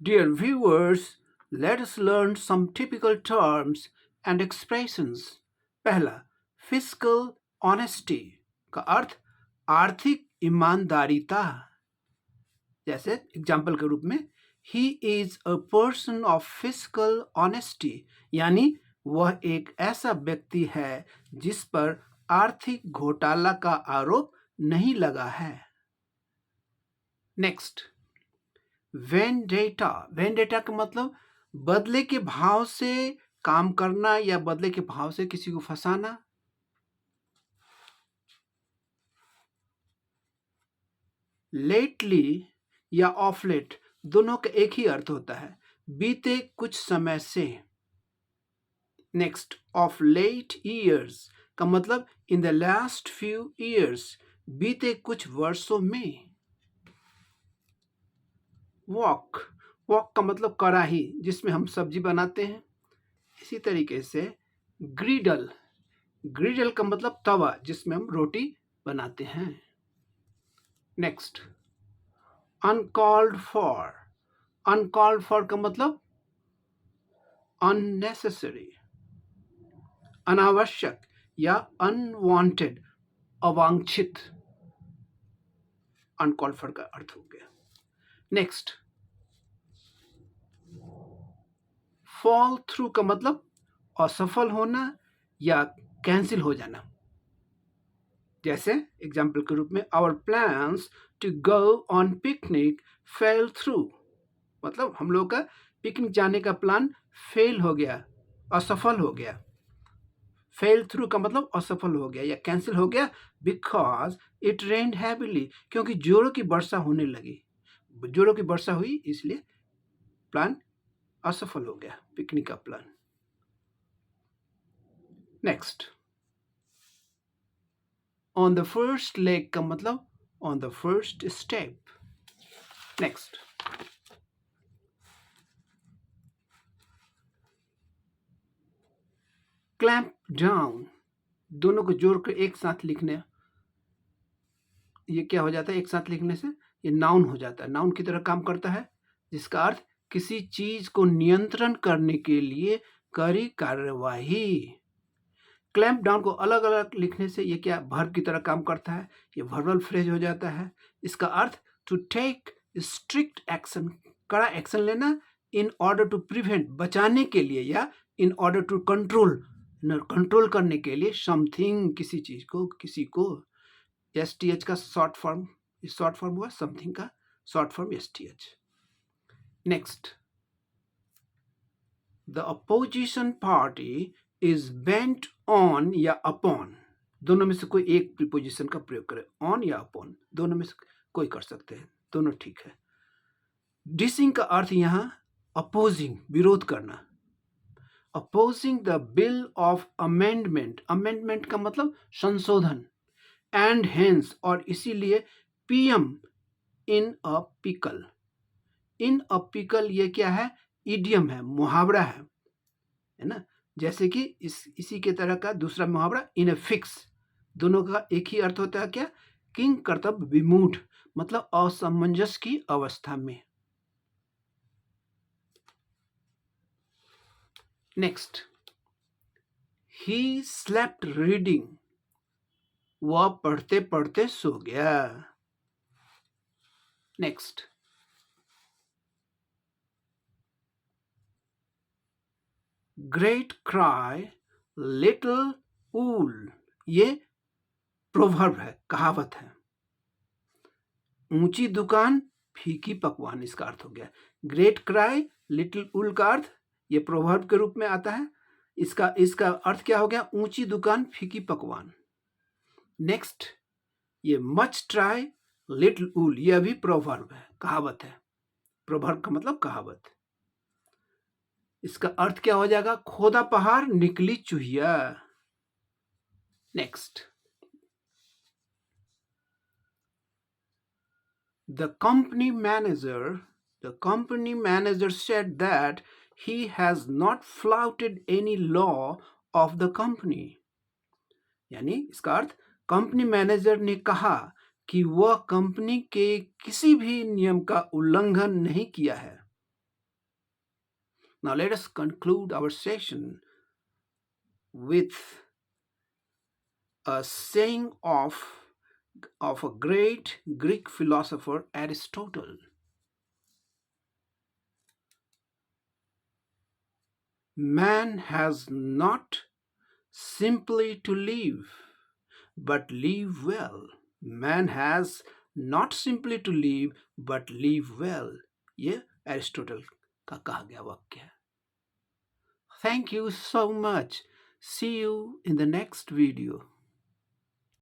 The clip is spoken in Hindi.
Dear viewers, let us learn some typical terms and expressions. पहला, fiscal honesty का अर्थ आर्थिक ईमानदारीता। जैसे एग्जाम्पल के रूप में, he is a person of fiscal honesty, यानी वह एक ऐसा व्यक्ति है जिस पर आर्थिक घोटाला का आरोप नहीं लगा है। Next, vendetta. वेंडेटा का मतलब बदले के भाव से काम करना या बदले के भाव से किसी को फंसाना। लेटली या ऑफ लेट दोनों का एक ही अर्थ होता है, बीते कुछ समय से। नेक्स्ट, ऑफ लेट ईयर्स का मतलब in the last few years, बीते कुछ वर्षों में। वॉक, वॉक का मतलब कढ़ाई जिसमें हम सब्जी बनाते हैं। इसी तरीके से ग्रिडल, ग्रिडल का मतलब तवा जिसमें हम रोटी बनाते हैं। Next, uncalled for. Uncalled for का मतलब अननेसेसरी, अनावश्यक या अनवांटेड, अवांछित। अनकॉल्ड फॉर का अर्थ हो गया। नेक्स्ट, फॉल थ्रू का मतलब असफल होना या कैंसिल हो जाना। जैसे एग्जाम्पल के रूप में, our plans to go on picnic fell through, मतलब हम लोग का पिकनिक जाने का प्लान फेल हो गया, असफल हो गया। फेल थ्रू का मतलब असफल हो गया या कैंसिल हो गया। बिकॉज इट रेन्ड हैविली, क्योंकि जोरों की वर्षा होने लगी, जोरों की वर्षा हुई इसलिए प्लान असफल हो गया, पिकनिक का plan. Next, on the first leg का मतलब on the first step. Next, clamp down, दोनों को जोड़कर एक साथ लिखने, ये क्या हो जाता है, एक साथ लिखने से ये नाउन हो जाता है, नाउन की तरह काम करता है, जिसका अर्थ किसी चीज को नियंत्रण करने के लिए करी कार्यवाही। क्लैंप डाउन को अलग अलग लिखने से ये क्या वर्ब की तरह काम करता है, ये वर्बल फ्रेज हो जाता है। इसका अर्थ टू टेक स्ट्रिक्ट एक्शन, कड़ा एक्शन लेना, इन ऑर्डर टू प्रिवेंट, बचाने के लिए, या in order to control, control करने के लिए, समथिंग, किसी चीज को, किसी को। STH का शॉर्ट फॉर्म, शॉर्ट फॉर्म हुआ समथिंग का short form STH। Next, the opposition party is bent on या अपॉन, दोनों में से कोई एक प्रीपोजिशन का प्रयोग करें, ऑन या अपॉन, दोनों में से कोई कर सकते हैं, दोनों ठीक है। डिसिंग का अर्थ यहां अपोजिंग, विरोध करना। Opposing the bill of amendment, amendment का मतलब संशोधन, एंड हेंस और इसीलिए, PM इन अ पिकल। इन अ पिकल ये क्या है, इडियम है, मुहावरा है ना। जैसे कि इसी के तरह का दूसरा मुहावरा इन ए फिक्स, दोनों का एक ही अर्थ होता है क्या, किंग कर्तव्य विमूढ़, मतलब असमंजस की अवस्था में। नेक्स्ट, ही स्लेप्ट रीडिंग, वह पढ़ते पढ़ते सो गया। नेक्स्ट, ग्रेट क्राई लिटिल ऊल, ये प्रोवर्ब है, कहावत है। ऊंची दुकान फीकी पकवान, इसका अर्थ हो गया। ग्रेट क्राई लिटिल ऊल का अर्थ ये प्रोवर्ब के रूप में आता है, इसका इसका अर्थ क्या हो गया, ऊंची दुकान फीकी पकवान। नेक्स्ट, ये मच ट्राई लिटिल ऊल, ये भी प्रोवर्ब है, कहावत है। प्रोवर्ब का मतलब कहावत। इसका अर्थ क्या हो जाएगा, खोदा पहाड़ निकली चूहिया। Next, the company manager said that he has not flouted any law of the company, यानी इसका अर्थ कंपनी मैनेजर ने कहा कि वह कंपनी के किसी भी नियम का उल्लंघन नहीं किया है। Now let us conclude our session with a saying of a great Greek philosopher, Aristotle. Man has not simply to live, but live well. Man has not simply to live, but live well. ये एरिस्टोटल का कहा गया वाक्य है. Thank you so much. See you in the next video.